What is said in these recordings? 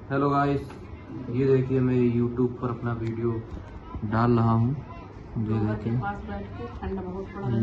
Hello guys, ये देखिए मैं यूट्यूब पर अपना वीडियो डाल रहा हूँ।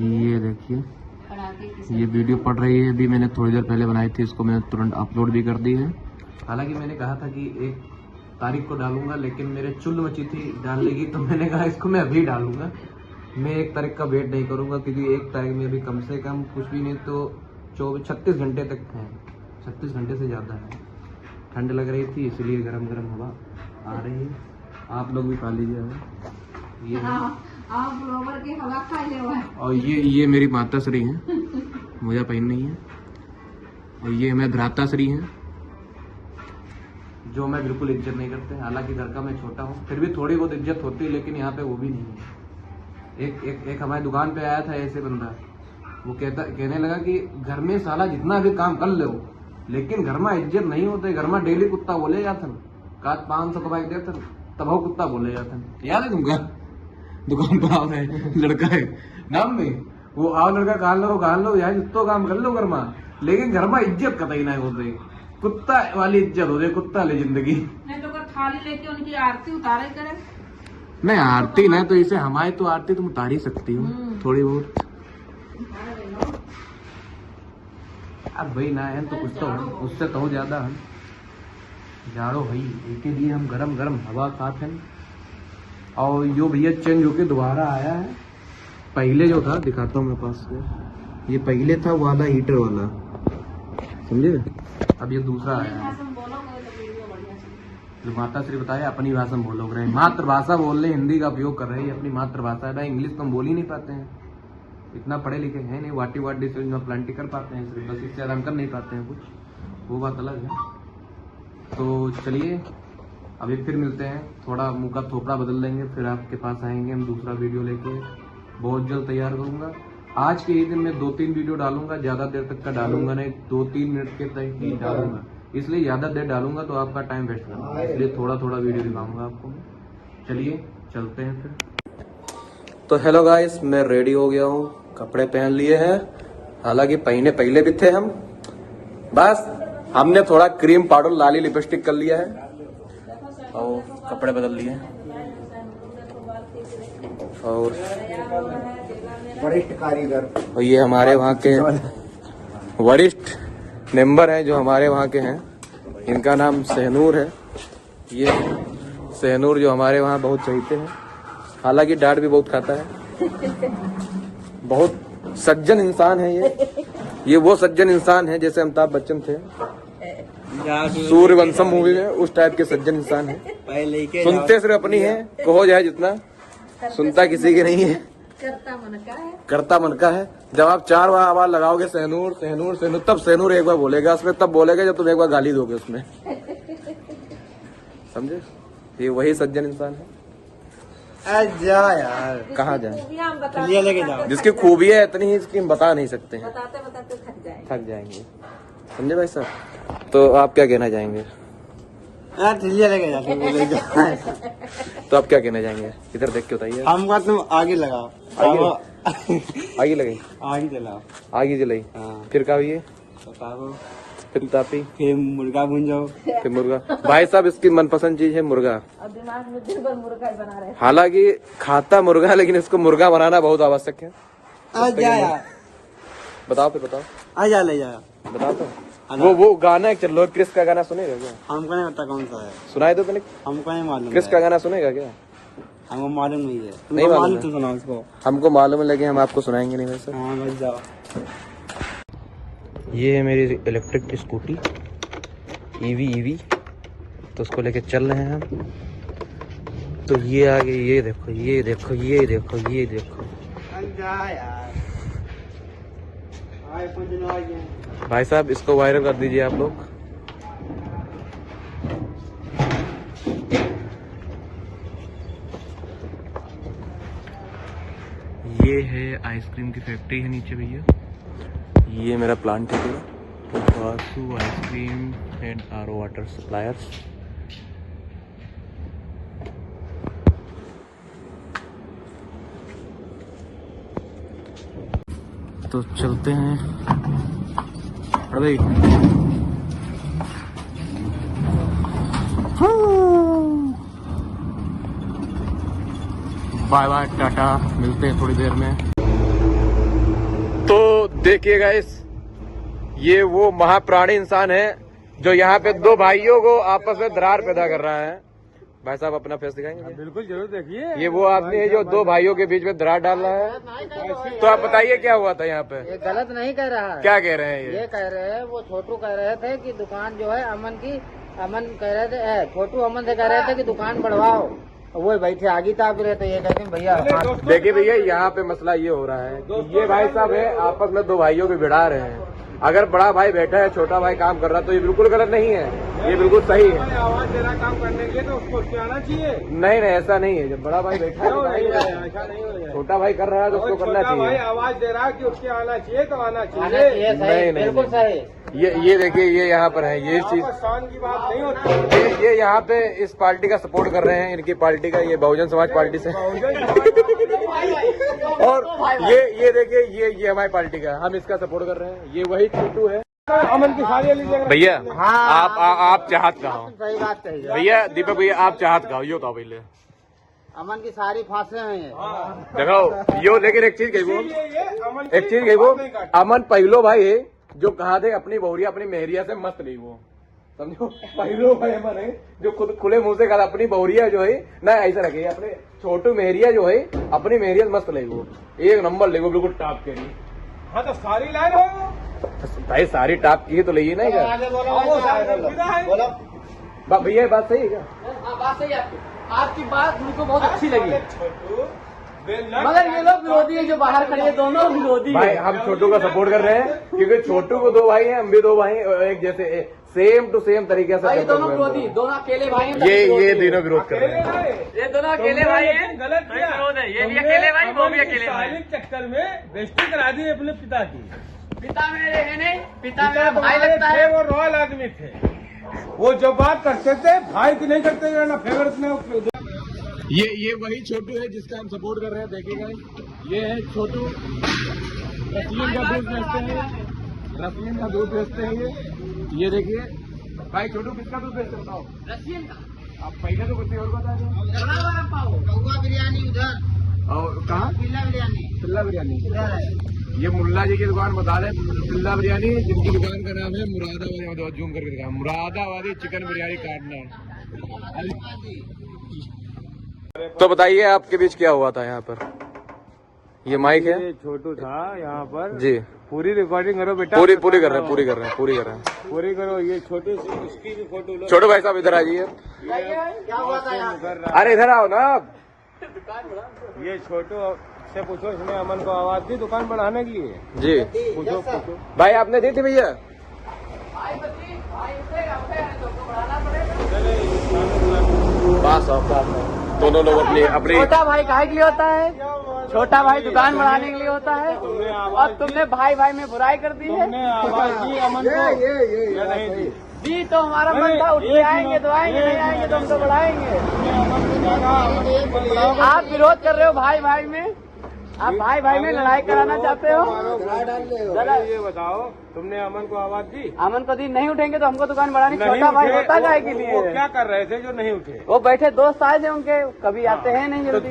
ये देखिए ये वीडियो पड़ रही है। अभी मैंने थोड़ी देर पहले बनाई थी, इसको मैंने तुरंत अपलोड भी कर दी है। हालांकि मैंने कहा था कि 1 तारीख को डालूंगा, लेकिन मेरे चुल मची थी डालने की, तो मैंने कहा इसको मैं अभी डालूंगा। मैं 1 तारीख का वेट नहीं करूँगा, क्योंकि 1 तारीख में अभी कम से कम कुछ भी नहीं तो 36 घंटे तक है। 36 घंटे से ज़्यादा है। ठंड लग रही थी, इसलिए गरम गरम हवा आ रही है। आप लोग भी खा लीजिए। ये आप बरोबर की हवा खा ले। और ये मेरी माता श्री हैं, मोजा पहन नहीं है। और ये मैं भ्राता श्री हैं, जो मैं बिल्कुल इज्जत नहीं करते। हालांकि घर का मैं छोटा हूँ, फिर भी थोड़ी बहुत इज्जत होती है, लेकिन यहाँ पे वो भी नहीं है। एक हमारी दुकान पे आया था ऐसे बंदा, वो कहने लगा कि घर में साला जितना भी काम कर लो, लेकिन घर में इज्जत नहीं होते। घर में डेली कुत्ता बोले जाते, काट 500 कमाई देते, तब वो कुत्ता बोले जाते। याद है तुमका? दुकान पर आओ है लड़का है नाम में, वो आओ लड़का कहा लो यार, जितो काम कर लो घर में, लेकिन घर में इज्जत कतई नहीं होते। कुत्ता वाली इज्जत होती, कुत्ता वाली जिंदगी। नहीं तो थाली लेके उनकी आरती उतारे करे। नहीं आरती ना, तो इसे हमारी तो आरती तुम उतार ही सकती हो थोड़ी बहुत। अब भाई ना है तो कुछ तो उससे तो ज्यादा हम जाड़ो भाई, इसके लिए हम गरम गरम हवा खाते हैं। और यो भैया चेंज होके दोबारा आया है। पहले जो था दिखाता हूँ मेरे पास से, ये पहले था वाला हीटर वाला, समझे? अब ये दूसरा आया है। जो माता श्री बताया अपनी भाषा में बोलोग रहे, मातृभाषा बोल रहे, हिंदी का उपयोग कर रहे हैं। अपनी मातृभाषा है भाई, इंग्लिश तो हम बोल ही नहीं पाते हैं, इतना पढ़े लिखे हैं नहीं। वाटी से प्लांटी कर पाते हैं सिर्फ, बस इससे आराम कर नहीं पाते हैं कुछ, वो बात अलग है। तो चलिए अभी फिर मिलते हैं, थोड़ा मुंह का थोपड़ा बदल लेंगे, फिर आपके पास आएंगे हम दूसरा वीडियो लेके। बहुत जल्द तैयार करूंगा। आज के ही दिन में 2-3 वीडियो डालूंगा, ज्यादा देर तक का डालूंगा नहीं, 2-3 मिनट के तक ही डालूंगा। इसलिए ज्यादा देर डालूंगा तो आपका टाइम वेस्ट करूंगा, इसलिए थोड़ा थोड़ा वीडियो दिखाऊंगा आपको। चलिए चलते हैं फिर। तो हेलो गाइस, मैं रेडी हो गया हूँ, कपड़े पहन लिए हैं। हालांकि पहले भी थे हम, बस हमने थोड़ा क्रीम पाउडर लाली लिपस्टिक कर लिया है और कपड़े बदल लिए हैं। और वरिष्ठ कारीगर, और ये हमारे वहाँ के वरिष्ठ मेंबर हैं जो हमारे वहाँ के हैं, इनका नाम सहनूर है। ये सहनूर जो हमारे वहाँ बहुत चहीते हैं, हालांकि डांट भी बहुत खाता है। बहुत सज्जन इंसान है ये वो सज्जन इंसान है जैसे अमिताभ बच्चन थे सूर्यवंशम मूवी में, उस टाइप के सज्जन इंसान है। सुनते सिर्फ अपनी है, कहो जाए जितना, सुनता किसी की नहीं है, करता मन का है। जब आप 4 बार आवाज लगाओगे सहनूर सहनूर सहनूर, तब सहनूर एक बार बोलेगा उसमें, तब बोलेगा जब तुम एक बार गाली दोगे उसमें, समझे? ये वही सज्जन इंसान है। जा यार, कहाँ जाए, लेके जाओ। जिसकी खूबियाँ इतनी ही इसकी हम बता नहीं सकते हैं, बताते थक जाएंगे, समझे भाई साहब? तो आप क्या कहना चाहेंगे? लेके जाओ। तो आप क्या कहना चाहेंगे? इधर देख के बताइए। हमको तुम आगे लगाओ, आगे लगी, आगे चलाओ, आगे जलाई, हाँ। फिर क्या हुई? बताओ, फिर तापी, फिर मुर्गा भूंजो, फिर मुर्गा। भाई साहब इसकी मनपसंद चीज है मुर्गा। अब दिमाग में दिन भर मुर्गा ही बना रहे। हालांकि खाता मुर्गा, लेकिन इसको मुर्गा बनाना बहुत आवश्यक है। जा यार, बताओ फिर बताओ, आजा ले जा, बताओ तो। वो गाना एक चल लो, क्रिस का गाना सुनेगा क्या? हमको नहीं पता कौन सा है, सुनाई दो तनिक। हमको नहीं मालूम। क्रिस का गाना सुनेगा क्या? हमको मालूम नहीं है, नहीं मालूम तो सुनाओ उसको। हमको मालूम है, लेकिन हम आपको सुनाएंगे नहीं वैसे। हाँ बस जाओ। ये है मेरी इलेक्ट्रिक स्कूटी ईवी, तो उसको लेके चल रहे हैं हम। तो ये आगे, ये देखो ये देखो ये देखो ये देखो। जा यार, भाई साहब इसको वायरल कर दीजिए आप लोग। ये है आइसक्रीम की फैक्ट्री है नीचे भैया, ये मेरा प्लांट है पूरा, Vasu ice cream and RO water suppliers. तो चलते हैं। अरे बाय बाय टाटा, मिलते हैं थोड़ी देर में। तो देखिए गाइस, ये वो महाप्राणी इंसान है जो यहाँ पे दो भाइयों को आपस में दरार पैदा कर रहा है। भाई साहब अपना फेस दिखाएंगे? बिल्कुल जरूर देखिए। ये वो आदमी है जो दो भाइयों के बीच में दरार डाल रहा है। तो आप बताइए क्या हुआ था यहाँ पे? ये गलत नहीं कह रहा है। क्या कह रहे हैं ये कह रहे हैं, वो छोटू कह रहे थे कि दुकान जो है अमन की, अमन कह रहे थे, छोटू अमन से कह रहे थे कि दुकान बढ़वाओ, वो बैठे आगे ताप रहे थे। ये कहते हैं भैया देखिए भैया, यहाँ पे मसला ये हो रहा है कि ये भाई साहब है आपस में दो भाइयों को भिड़ा रहे हैं। अगर बड़ा भाई बैठा है, छोटा भाई काम कर रहा है, तो ये बिल्कुल गलत नहीं है, ये बिल्कुल सही है। आवाज दे रहा काम करने के लिए तो उसको उसके आना चाहिए। नहीं नहीं, ऐसा नहीं है। जब बड़ा भाई बैठा है तो ऐसा नहीं हो जाए। छोटा भाई कर रहा है तो उसको करना भाई चाहिए। आवाज दे रहा है कि उसके आना चाहिए तो आना आना चाहिए। चाहिए, नहीं, सही, नहीं, बिल्कुल नहीं। सही। ये देखिए, ये यहाँ पर है, ये चीज, शान की बात नहीं होती। ये यहाँ पे इस पार्टी का सपोर्ट कर रहे हैं, इनकी पार्टी का, ये बहुजन समाज पार्टी से। और ये देखिए, ये हमारी पार्टी का, हम इसका सपोर्ट कर रहे हैं। ये वही छोटू है। अमन की सारी भैया हाँ, आप चाहत कहो सही बात कही है। भैया, दीपक भैया आप चाहत कहो, यो कहो पहले। अमन की सारी फांसे हैं ये। देखो यो, लेकिन एक चीज कही वो, एक चीज कही वो, अमन पहलो भाई है जो कहा थे अपनी बहुरिया अपनी मेहरिया से मस्त नहीं, वो समझो। पहलो भाई अमन है जो खुद खुले मुंह से कहा अपनी बहुरिया जो है ना, ऐसा रखे अपने छोटू मेहरिया जो है अपनी मेहरिया मस्त ले, वो एक नंबर ले, वो बिल्कुल टॉप के लिए। हाँ तो सारी लाइन हो भाई सारी टॉप की है तो ले ना क्या? आगे बोलो। भैया ये बात सही है क्या? हाँ, बात सही है आपकी। आपकी बात मुझको बहुत अच्छी लगी, मगर मगर ये लोग विरोधी है जो बाहर खड़े हैं, दोनों विरोधी भाई है। हम छोटू का सपोर्ट कर रहे हैं क्योंकि छोटू को दो भाई हैं, हम भी दो भाई हैं, एक जैसे सेम टू सेम तरीके से भाई करते दोनों हुए विरोधी, हैं। दोनों अकेले भाई हैं। ये तीनों विरोध कर रहे हैं। ये दोनों अकेले भाई हैं। गलत किया। ये भी अकेले भाई, वो भी अकेले भाई। सालिक चक्कर में बेइज्जती करा दी अपने पिता की। पिता मेरे है नहीं, पिता मेरा भाई लगता है। वो रॉयल आदमी थे, वो जो बात करते थे भाई की नहीं करते थे ना, फेवरेट में। ये वही छोटू है जिसका हम सपोर्ट कर रहे हैं। देखिएगा, ये है छोटू, रसलिन का दूध बेचते हैं, रसलिन का दूध बेचते हैं ये देखिए भाई। छोटू किसका दूध बेचते बताओ? रशियन का। आप पहले तो कुछ और बता दो। बड़ा वाला पाव, कौवा बिरयानी उधर, और कहाँ? पिल्ला बिरयानी चिल्ला बिरयानी। इधर है। ये मुल्ला जी की दुकान बता रहे, चिल्ला बिरयानी, जिनकी दुकान का नाम है मुरादाबादी, जूम करके दिखा, मुरादाबादी चिकन बिरयानी कार्नर। तो बताइए आपके बीच क्या हुआ था यहाँ पर? ये माइक है छोटू था यहाँ पर जी। पूरी रिकॉर्डिंग करो बेटा। पूरी कर रहे हैं, पूरी कर रहे हैं। पूरी करो। ये छोटू सी उसकी भी फोटो लो। छोटू भाई साहब इधर आ जाइए। क्या हुआ था यहाँ? अरे इधर आओ ना आप। ये छोटू से पूछो, इसने अमन को आवाज दी दुकान बढ़ाने के लिए। जी पूछो पूछो। भाई आपने दी थी भैया? बस दोनों लोग अपनी छोटा भाई काहे के लिए होता है? छोटा भाई दुकान बढ़ाने के लिए होता है, और तुमने भाई भाई में बुराई कर दी है। तुमने आवाज दी अमन को या नहीं दी? जी तो हमारा मन था, उठ के आएंगे तो आएंगे, नहीं आएंगे तो हम तो बढ़ाएंगे। आप विरोध कर रहे हो भाई भाई में, आप भाई भाई में लड़ाई कराना चाहते हो। ये बताओ, तुमने अमन को आवाज दी? अमन को दिन नहीं उठेंगे तो हमको दुकान बढ़ाने। छोटा भाई होता है के वो लिए। क्या कर रहे थे जो नहीं उठे? वो बैठे दोस्त आए थे उनके, कभी आते हैं नहीं तो जल्दी।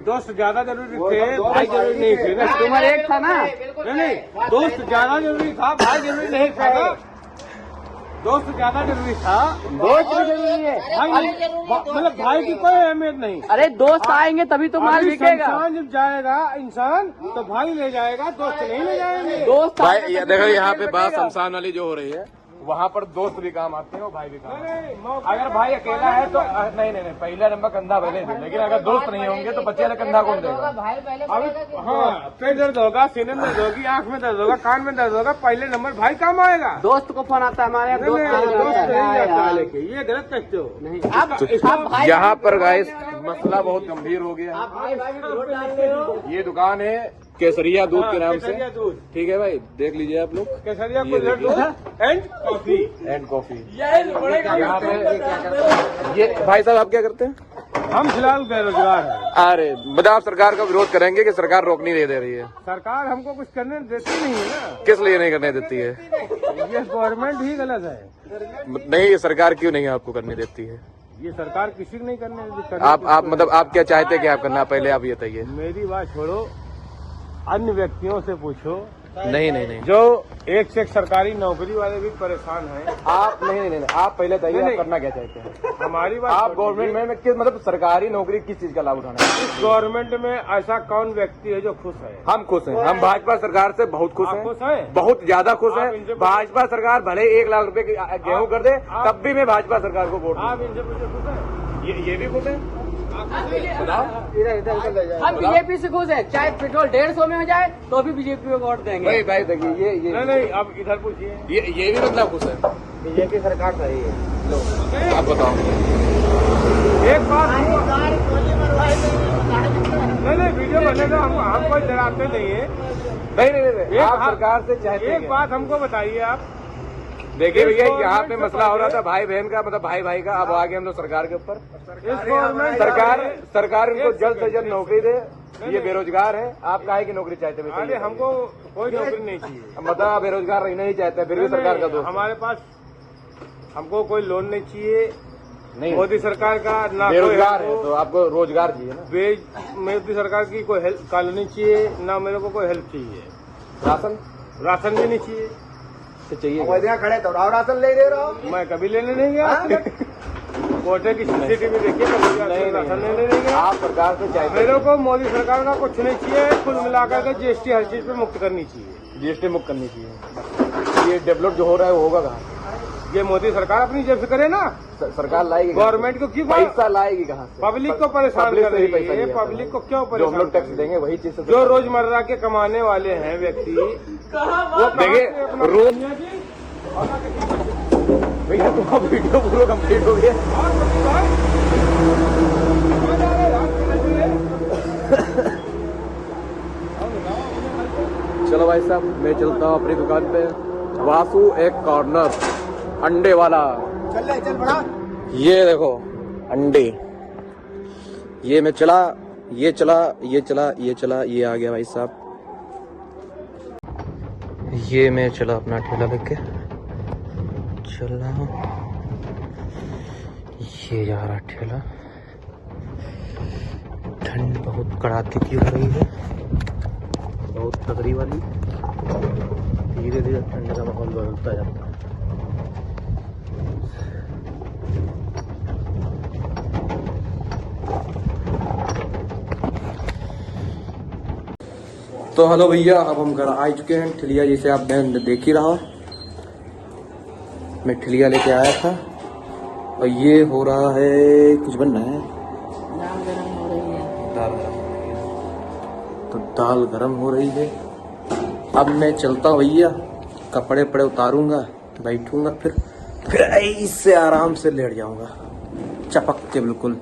दोस्त ज्यादा जरूरी थे, भाई जरूरी नहीं थे ना। उम्र एक था ना। नहीं, दोस्त ज्यादा जरूरी था, भाई जरूरी नहीं था ना। दोस्त ज्यादा जरूरी था, दोस्त भी जरूरी है। भाई मतलब भाई की कोई अहमियत नहीं। अरे दोस्त आएंगे तभी तो माल अभी बिकेगा। शमशान जब जाएगा इंसान तो भाई ले जाएगा, दोस्त नहीं ले जाएंगे। दोस्त भाई आएंगे ये तभी देखो, तो यहाँ माल पे बात बिकेगा। शमशान वाली जो हो रही है, वहाँ पर दोस्त भी काम आते हैं और भाई भी काम आते हैं। मौका अगर भाई अकेला है तो नहीं, पहला नंबर कंधा भले दे, लेकिन अगर दोस्त नहीं होंगे तो बच्चे वाला कंधा कौन देगा? अभी हाँ, पेट दर्द होगा, सीने में दर्द होगी, आंख में दर्द होगा, कान में दर्द होगा, पहले नंबर भाई काम आएगा। दोस्त को फोन आता है हमारे यहाँ, दोस्त दोस्त नहीं जाता नहीं लेके, ये गलत कहते हो। नहीं, आप भाई यहाँ पर गाइस मसला बहुत गंभीर हो गया आप भाई भाई में विरोध डाल रहे हो। है। ये दुकान है केसरिया दूध के नाम से, केसरिया दूध, ठीक है भाई, देख लीजिए आप लोग। केसरिया ये कुल्हड़ देखिए। दूध एंड कॉफी। And coffee. यहाँ पे ये भाई साहब आप क्या करते हैं? हम फिलहाल बेरोजगार हैं। अरे मतलब आप सरकार का विरोध करेंगे कि सरकार रोक नहीं दे रही है? सरकार हमको कुछ करने देती नहीं है ना, किस लिए नहीं करने देती है? ये गवर्नमेंट ही गलत है। नहीं, सरकार क्यों नहीं आपको करने देती है? ये सरकार किसी को नहीं करने आप मतलब आप क्या चाहते हैं कि आप करना, पहले आप ये बताइए। मेरी बात छोड़ो, अन्य व्यक्तियों से पूछो। नहीं जो एक से एक सरकारी नौकरी वाले भी परेशान हैं। आप नहीं, आप पहले बताइए आप करना क्या चाहते हैं। हमारी बात आप गवर्नमेंट में किस मतलब सरकारी नौकरी किस चीज का लाभ उठाना है? इस गवर्नमेंट में ऐसा कौन व्यक्ति है जो खुश है? हम खुश हैं, हम भाजपा सरकार से बहुत खुश आप हैं, खुश हैं? बहुत ज्यादा खुश आप इनसे हैं। भाजपा सरकार भले 1 लाख रुपए की गेहूं कर दे, तब भी मैं भाजपा सरकार को वोट आप इनसे पूछे खुश हैं? ये भी खुश है। हम बीजेपी से खुश है, चाहे पेट्रोल 150 में हो जाए तो भी बीजेपी को वोट देंगे। भाई भाई देखिए ये नहीं, अब इधर पूछिए। ये भी मतलब खुश है। बीजेपी सरकार सही है। आप बताओ। एक बात नहीं, वीडियो बनेगा, हम कोई डराते नहीं है। नहीं आप सरकार से चाहते एक बात हमको बताइए आप। देखिए भैया, यहाँ पे मसला हो रहा था भाई बहन का, मतलब भाई का। अब आगे हम लोग सरकार के ऊपर। सरकार इनको जल्द से जल्द नौकरी दे। ये बेरोजगार है, आप काहे की नौकरी चाहते हैं? अरे हमको कोई नौकरी नहीं चाहिए। मतलब आप बेरोजगार रहना ही चाहते हैं, फिर भी सरकार का दोस्त। हमारे पास हमको कोई लोन नहीं चाहिए। नहीं, मोदी सरकार का ना बेरोजगार है तो आपको रोजगार चाहिए ना। मोदी सरकार की कोई हेल्प कॉलोनी चाहिए ना, मेरे को कोई हेल्प चाहिए। राशन भी नहीं चाहिए। चाहिए खड़े तो राशन ले दे रहा हूँ। मैं कभी लेने नहीं गया। कोटे की सीसीटीवी देखिए, राशन लेने नहीं गया। आप सरकार से चाहते हैं। मेरे को मोदी सरकार का कुछ नहीं चाहिए। कुल मिलाकर के जीएसटी हर चीज पे मुक्त करनी चाहिए। जीएसटी मुक्त करनी चाहिए। ये डेवलप जो हो रहा है वो होगा कहाँ? ये मोदी सरकार अपनी जेब से करे ना। सरकार लाएगी, गवर्नमेंट को क्यों पैसा लाएगी कहाँ से? पब्लिक को परेशान कर रही पैसा है। नहीं पब्लिक को क्यों जो हम परेशान? लोग टैक्स देंगे वही चीज से जो रोजमर्रा के कमाने वाले हैं व्यक्ति, वो देखिए रोज भैया तुम्हारा वीडियो पूरा कंप्लीट हो गया। चलो भाई साहब, मैं चलता हूँ अपनी दुकान पे। वासु एक कॉर्नर अंडे वाला। चल बड़ा। ये देखो अंडे, ये मैं चला, ये चला, ये चला, ये चला, ये आ गया भाई साहब। ये मैं चला अपना ठेला लेके चला, ये जा रहा ठेला। ठंड बहुत कड़ाके की हो रही है, बहुत तगड़ी वाली। धीरे धीरे ठंड का माहौल बदलता जाता है। तो हेलो भैया, अब हम घर आ चुके हैं। ठिलिया जिसे आप देख ही रहा, मैं ठिलिया लेके आया था और ये हो रहा है, कुछ बन रहा है, दाल गरम हो रही है। दाल गरम हो रही है। तो दाल गरम हो रही है। अब मैं चलता हूँ भैया, कपड़े पड़े उतारूंगा, बैठूंगा, फिर ऐसे आराम से लेट जाऊंगा चपक के बिल्कुल।